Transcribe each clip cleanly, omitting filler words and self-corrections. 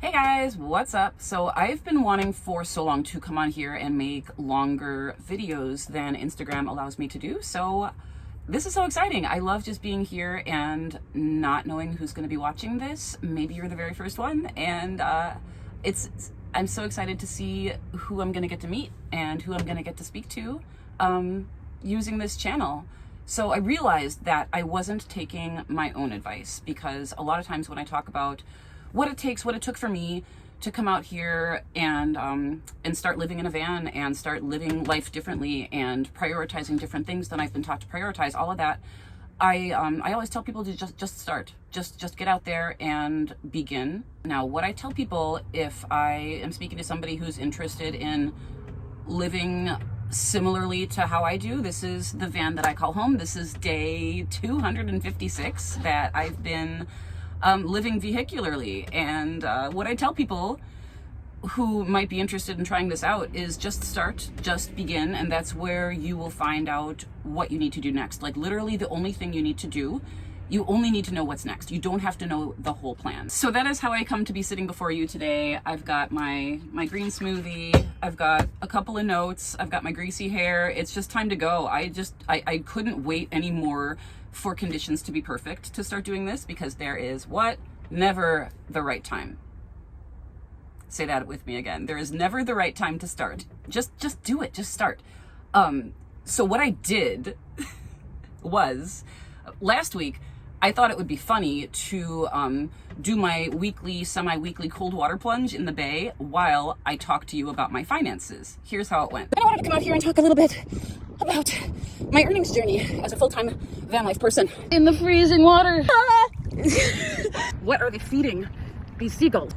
Hey guys, what's up? So I've been wanting for so long to come on here and make longer videos than Instagram allows me to do. So this is so exciting. I love just being here and not knowing who's going to be watching this. Maybe you're the very first one. And I'm so excited to see who I'm going to get to meet and who I'm going to get to speak to using this channel. So I realized that I wasn't taking my own advice, because a lot of times when I talk about what it took for me to come out here and start living in a van and start living life differently and prioritizing different things than I've been taught to prioritize, all of that, I always tell people to just start, just get out there and begin. Now, what I tell people if I am speaking to somebody who's interested in living similarly to how I do, this is the van that I call home. This is day 256 that I've been living vehicularly. And what I tell people who might be interested in trying this out is just start, just begin, and that's where you will find out what you need to do next. Like literally the only thing you need to do, you only need to know what's next. You don't have to know the whole plan. So that is how I come to be sitting before you today. I've got my green smoothie, I've got a couple of notes, I've got my greasy hair. It's just time to go. I couldn't wait anymore for conditions to be perfect to start doing this, because there is never the right time. Say that with me again. There is never the right time to start. Just do it. Just start. So what I did was last week, I thought it would be funny to do my semi-weekly cold water plunge in the bay while I talk to you about my finances. Here's how it went. I wanted to come out here and talk a little bit about my earnings journey as a full-time van life person in the freezing water. What are they feeding these seagulls?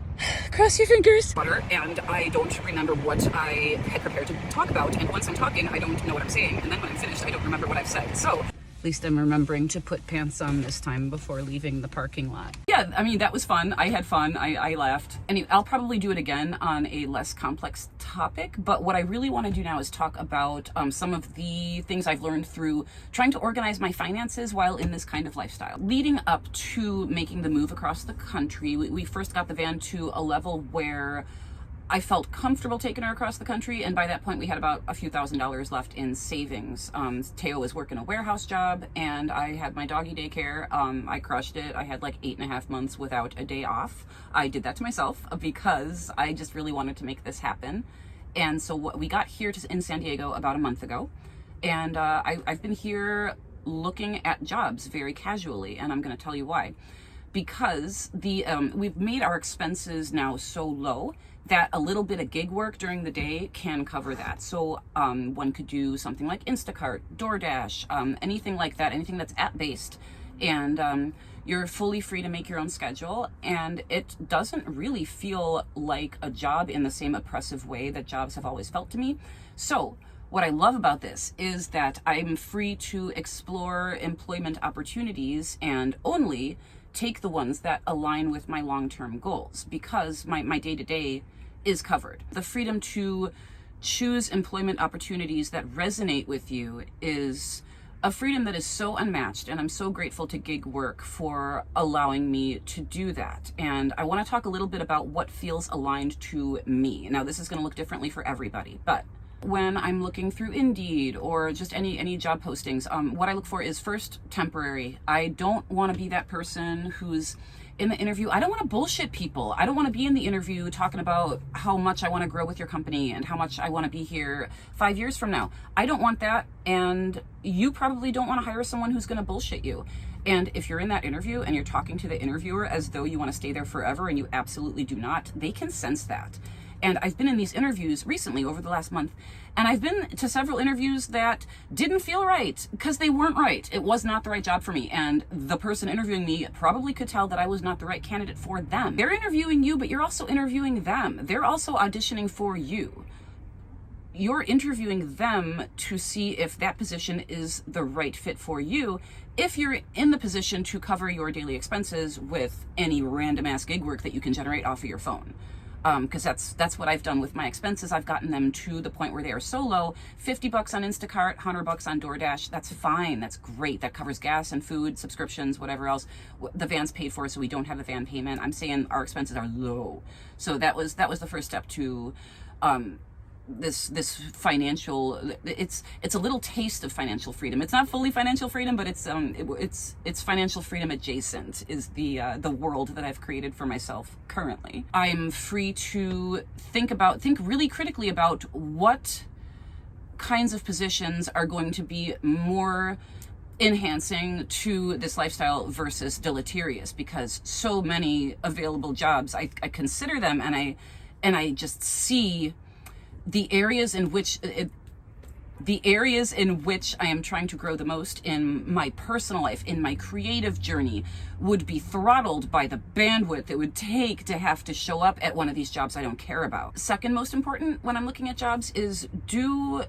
Cross your fingers. Water, and I don't remember what I had prepared to talk about, and once I'm talking, I don't know what I'm saying, and then when I'm finished, I don't remember what I've said. So at least I'm remembering to put pants on this time before leaving the parking lot. Yeah, I mean, that was fun. I had fun. I laughed. Anyway, I'll probably do it again on a less complex topic, but what I really want to do now is talk about some of the things I've learned through trying to organize my finances while in this kind of lifestyle. Leading up to making the move across the country, we first got the van to a level where I felt comfortable taking her across the country, and by that point we had about a few $1,000s left in savings. Teo was working a warehouse job, and I had my doggy daycare. I crushed it. I had like 8.5 months without a day off. I did that to myself because I just really wanted to make this happen. And so we got here in San Diego about a month ago, and I've been here looking at jobs very casually, and I'm going to tell you why. Because we've made our expenses now so low that a little bit of gig work during the day can cover that. So one could do something like Instacart, DoorDash, anything like that, anything that's app-based. And you're fully free to make your own schedule. And it doesn't really feel like a job in the same oppressive way that jobs have always felt to me. So what I love about this is that I'm free to explore employment opportunities and only take the ones that align with my long-term goals, because my day-to-day is covered. The freedom to choose employment opportunities that resonate with you is a freedom that is so unmatched, and I'm so grateful to gig work for allowing me to do that. And I want to talk a little bit about what feels aligned to me. Now, this is going to look differently for everybody, but when I'm looking through Indeed or just any job postings, what I look for is first temporary. I don't want to be that person who's in the interview. I don't want to bullshit people. I don't want to be in the interview talking about how much I want to grow with your company and how much I want to be here 5 years from now. I don't want that, and you probably don't want to hire someone who's going to bullshit you. And if you're in that interview and you're talking to the interviewer as though you want to stay there forever and you absolutely do not, they can sense that. And I've been in these interviews recently over the last month, and I've been to several interviews that didn't feel right because they weren't right. It was not the right job for me. And the person interviewing me probably could tell that I was not the right candidate for them. They're interviewing you, but you're also interviewing them. They're also auditioning for you. You're interviewing them to see if that position is the right fit for you, if you're in the position to cover your daily expenses with any random ass gig work that you can generate off of your phone. because that's what I've done with my expenses. I've gotten them to the point where they are so low, $50 on Instacart, $100 on DoorDash. That's fine. That's great. That covers gas and food, subscriptions, whatever else. The van's paid for, so we don't have the van payment. I'm saying our expenses are low. So that was the first step to this financial, it's a little taste of financial freedom. It's not fully financial freedom, but it's financial freedom adjacent is the world that I've created for myself currently. I'm free to think really critically about what kinds of positions are going to be more enhancing to this lifestyle versus deleterious, because so many available jobs, I consider them, and I just see the areas in which I am trying to grow the most in my personal life, in my creative journey, would be throttled by the bandwidth it would take to have to show up at one of these jobs I don't care about. Second most important when I'm looking at jobs is, do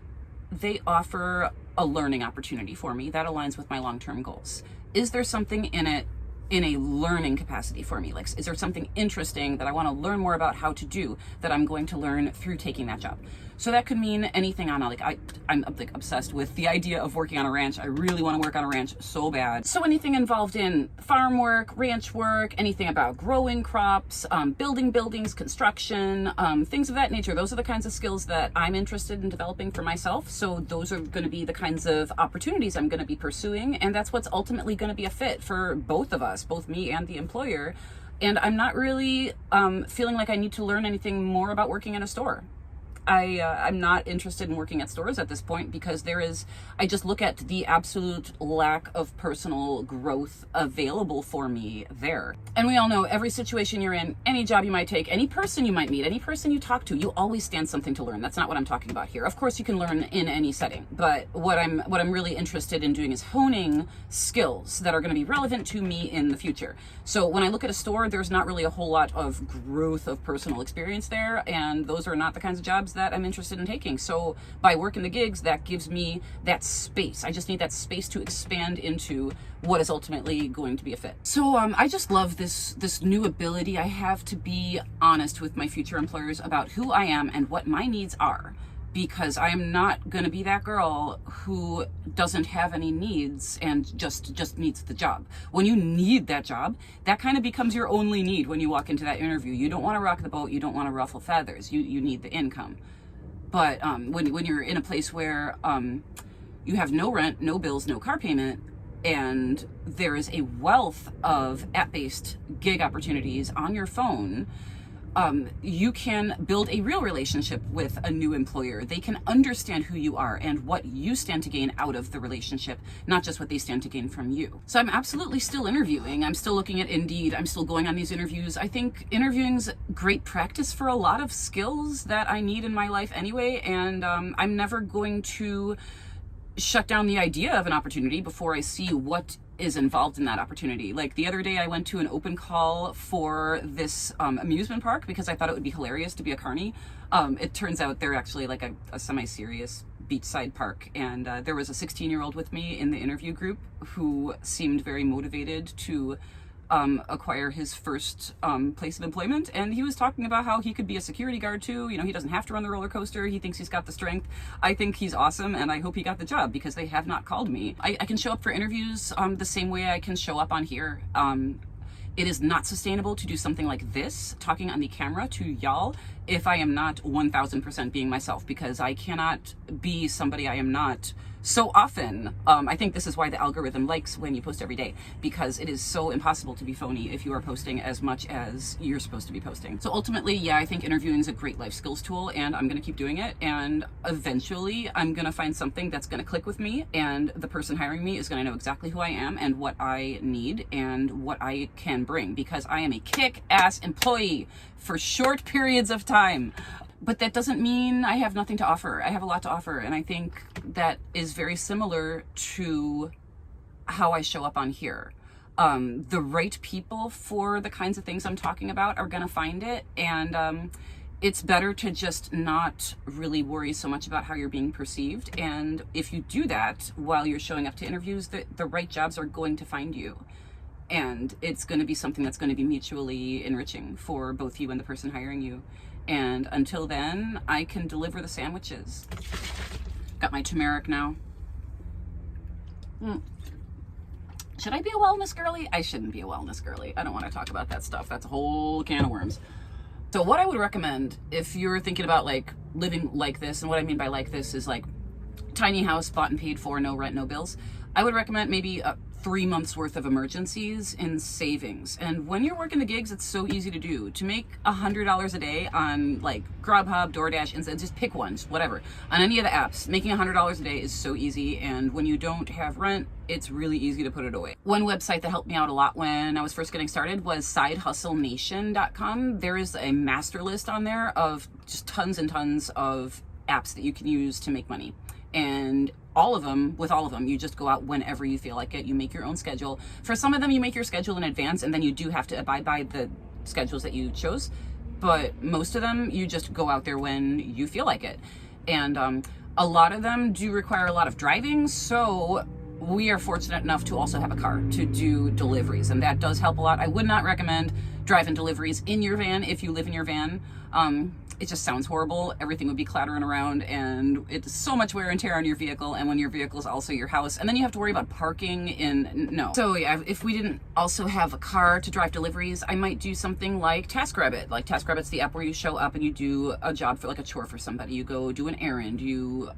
they offer a learning opportunity for me that aligns with my long-term goals? Is there something in it in a learning capacity for me? Like, is there something interesting that I want to learn more about how to do that I'm going to learn through taking that job? So that could mean anything on I'm like obsessed with the idea of working on a ranch. I really want to work on a ranch so bad. So anything involved in farm work, ranch work, anything about growing crops, building buildings, construction, things of that nature. Those are the kinds of skills that I'm interested in developing for myself. So those are going to be the kinds of opportunities I'm going to be pursuing. And that's what's ultimately going to be a fit for both of us, both me and the employer. And I'm not really feeling like I need to learn anything more about working in a store. I'm not interested in working at stores at this point, because I just look at the absolute lack of personal growth available for me there. And we all know every situation you're in, any job you might take, any person you might meet, any person you talk to, you always stand something to learn. That's not what I'm talking about here. Of course you can learn in any setting, but what I'm really interested in doing is honing skills that are going to be relevant to me in the future. So when I look at a store, there's not really a whole lot of growth of personal experience there, and those are not the kinds of jobs that I'm interested in taking. So by working the gigs, that gives me that space. I just need that space to expand into what is ultimately going to be a fit. So I just love this new ability I have to be honest with my future employers about who I am and what my needs are, because I am not going to be that girl who doesn't have any needs and just needs the job. When you need that job, that kind of becomes your only need when you walk into that interview. You don't want to rock the boat. You don't want to ruffle feathers. You need the income. But when you're in a place where you have no rent, no bills, no car payment, and there is a wealth of app-based gig opportunities on your phone, you can build a real relationship with a new employer. They can understand who you are and what you stand to gain out of the relationship, not just what they stand to gain from you. So I'm absolutely still interviewing. I'm still looking at Indeed. I'm still going on these interviews. I think interviewing's great practice for a lot of skills that I need in my life anyway, and I'm never going to shut down the idea of an opportunity before I see what is involved in that opportunity. Like the other day I went to an open call for this amusement park because I thought it would be hilarious to be a carny. It turns out they're actually like a semi-serious beachside park, and there was a 16-year-old with me in the interview group who seemed very motivated to acquire his first place of employment, and he was talking about how he could be a security guard too. You know, he doesn't have to run the roller coaster. He thinks he's got the strength. I think he's awesome, and I hope he got the job because they have not called me. I can show up for interviews the same way I can show up on here. It is not sustainable to do something like this, talking on the camera to y'all, if I am not 1000% being myself, because I cannot be somebody I am not so often. I think this is why the algorithm likes when you post every day, because it is so impossible to be phony if you are posting as much as you're supposed to be posting. So ultimately, yeah, I think interviewing is a great life skills tool, and I'm going to keep doing it. And eventually I'm going to find something that's going to click with me, and the person hiring me is going to know exactly who I am and what I need and what I can bring, because I am a kick-ass employee for short periods of time. But that doesn't mean I have nothing to offer. I have a lot to offer, and I think that is very similar to how I show up on here. The right people for the kinds of things I'm talking about are gonna find it, and it's better to just not really worry so much about how you're being perceived. And if you do that while you're showing up to interviews, the right jobs are going to find you. and it's going to be something that's going to be mutually enriching for both you and the person hiring you. And until then, I can deliver the sandwiches. Got my turmeric now. Should I be a wellness girly? I shouldn't be a wellness girly. I don't want to talk about that stuff. That's a whole can of worms. So what I would recommend if you're thinking about like living like this, and what I mean by like this is like tiny house, bought and paid for, no rent, no bills. I would recommend maybe 3 months worth of emergencies in savings. And when you're working the gigs, it's so easy to do. To make $100 a day on like Grubhub, DoorDash, and just pick one, just whatever. On any of the apps, making $100 a day is so easy. And when you don't have rent, it's really easy to put it away. One website that helped me out a lot when I was first getting started was sidehustlenation.com. There is a master list on there of just tons and tons of apps that you can use to make money. And with all of them, you just go out whenever you feel like it. You make your own schedule. For some of them, you make your schedule in advance, and then you do have to abide by the schedules that you chose. But most of them, you just go out there when you feel like it. And a lot of them do require a lot of driving. So we are fortunate enough to also have a car to do deliveries, and that does help a lot. I would not recommend driving deliveries in your van if you live in your van. It just sounds horrible. Everything would be clattering around, and it's so much wear and tear on your vehicle. And when your vehicle is also your house, and then you have to worry about parking no. So yeah, if we didn't also have a car to drive deliveries, I might do something like TaskRabbit. Like TaskRabbit's the app where you show up and you do a job for like a chore for somebody. You go do an errand, you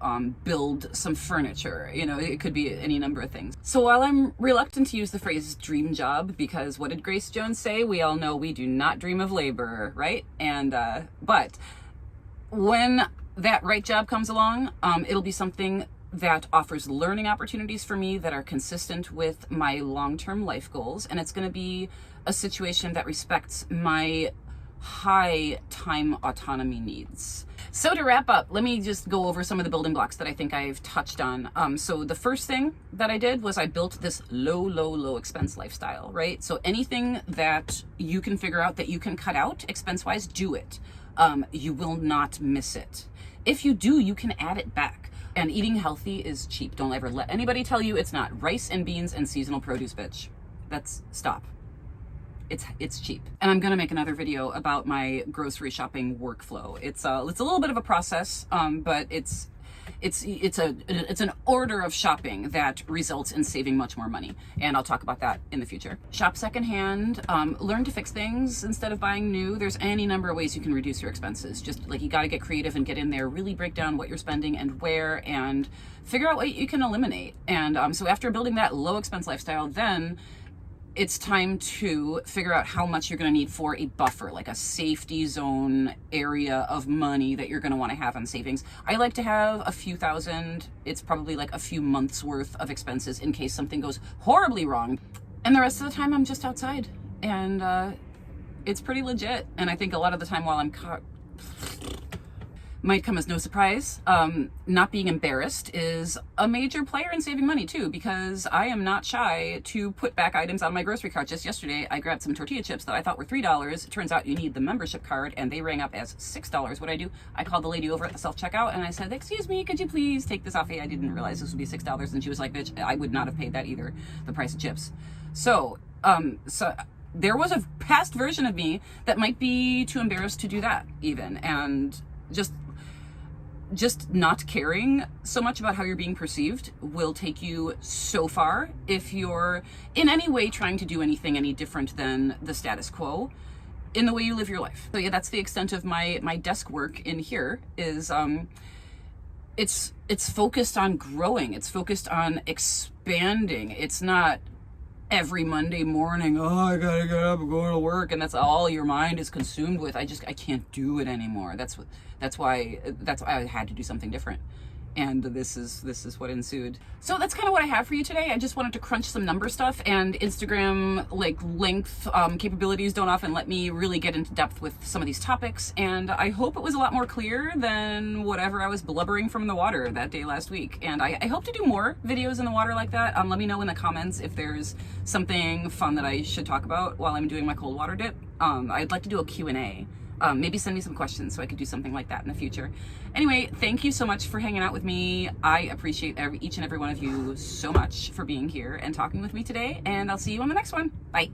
build some furniture, you know, it could be any number of things. So while I'm reluctant to use the phrase dream job, because what did Grace Jones say? We all know we do not dream of labor, right? And, but when that right job comes along, it'll be something that offers learning opportunities for me that are consistent with my long-term life goals. And it's going to be a situation that respects my high time autonomy needs. So to wrap up, let me just go over some of the building blocks that I think I've touched on. So the first thing that I did was I built this low expense lifestyle, right? So anything that you can figure out that you can cut out expense-wise, do it. You will not miss it. If you do, you can add it back. And eating healthy is cheap. Don't ever let anybody tell you it's not. Rice and beans and seasonal produce, bitch. Stop. It's cheap. And I'm gonna make another video about my grocery shopping workflow. It's a little bit of a process, but it's an order of shopping that results in saving much more money. And I'll talk about that in the future. Shop secondhand, learn to fix things instead of buying new. There's any number of ways you can reduce your expenses. Just like you gotta get creative and get in there, really break down what you're spending and where, and figure out what you can eliminate. And so after building that low expense lifestyle, then it's time to figure out how much you're going to need for a buffer, like a safety zone area of money that you're going to want to have on savings. I like to have a few thousand. It's probably like a few months worth of expenses in case something goes horribly wrong. And the rest of the time I'm just outside, and it's pretty legit. And I think a lot of the time while I'm might come as no surprise, not being embarrassed is a major player in saving money too, because I am not shy to put back items on my grocery cart. Just yesterday, I grabbed some tortilla chips that I thought were $3. It turns out you need the membership card, and they rang up as $6. What I do, I called the lady over at the self-checkout and I said, "Excuse me, could you please take this off? I didn't realize this would be $6. And she was like, "Bitch, I would not have paid that either, the price of chips." So there was a past version of me that might be too embarrassed to do that even, and just not caring so much about how you're being perceived will take you so far if you're in any way trying to do anything any different than the status quo in the way you live your life. So yeah, that's the extent of my desk work in here. Is it's focused on growing, it's focused on expanding. It's not every Monday morning, oh, I gotta get up and go to work, and that's all your mind is consumed with. I can't do it anymore. That's why I had to do something different. And this is what ensued. So that's kind of what I have for you today. I just wanted to crunch some number stuff, and Instagram like length capabilities don't often let me really get into depth with some of these topics. And I hope it was a lot more clear than whatever I was blubbering from the water that day last week. And I hope to do more videos in the water like that. Let me know in the comments if there's something fun that I should talk about while I'm doing my cold water dip. I'd like to do a Q&A. Maybe send me some questions so I could do something like that in the future. Anyway, thank you so much for hanging out with me. I appreciate each and every one of you so much for being here and talking with me today, and I'll see you on the next one. Bye.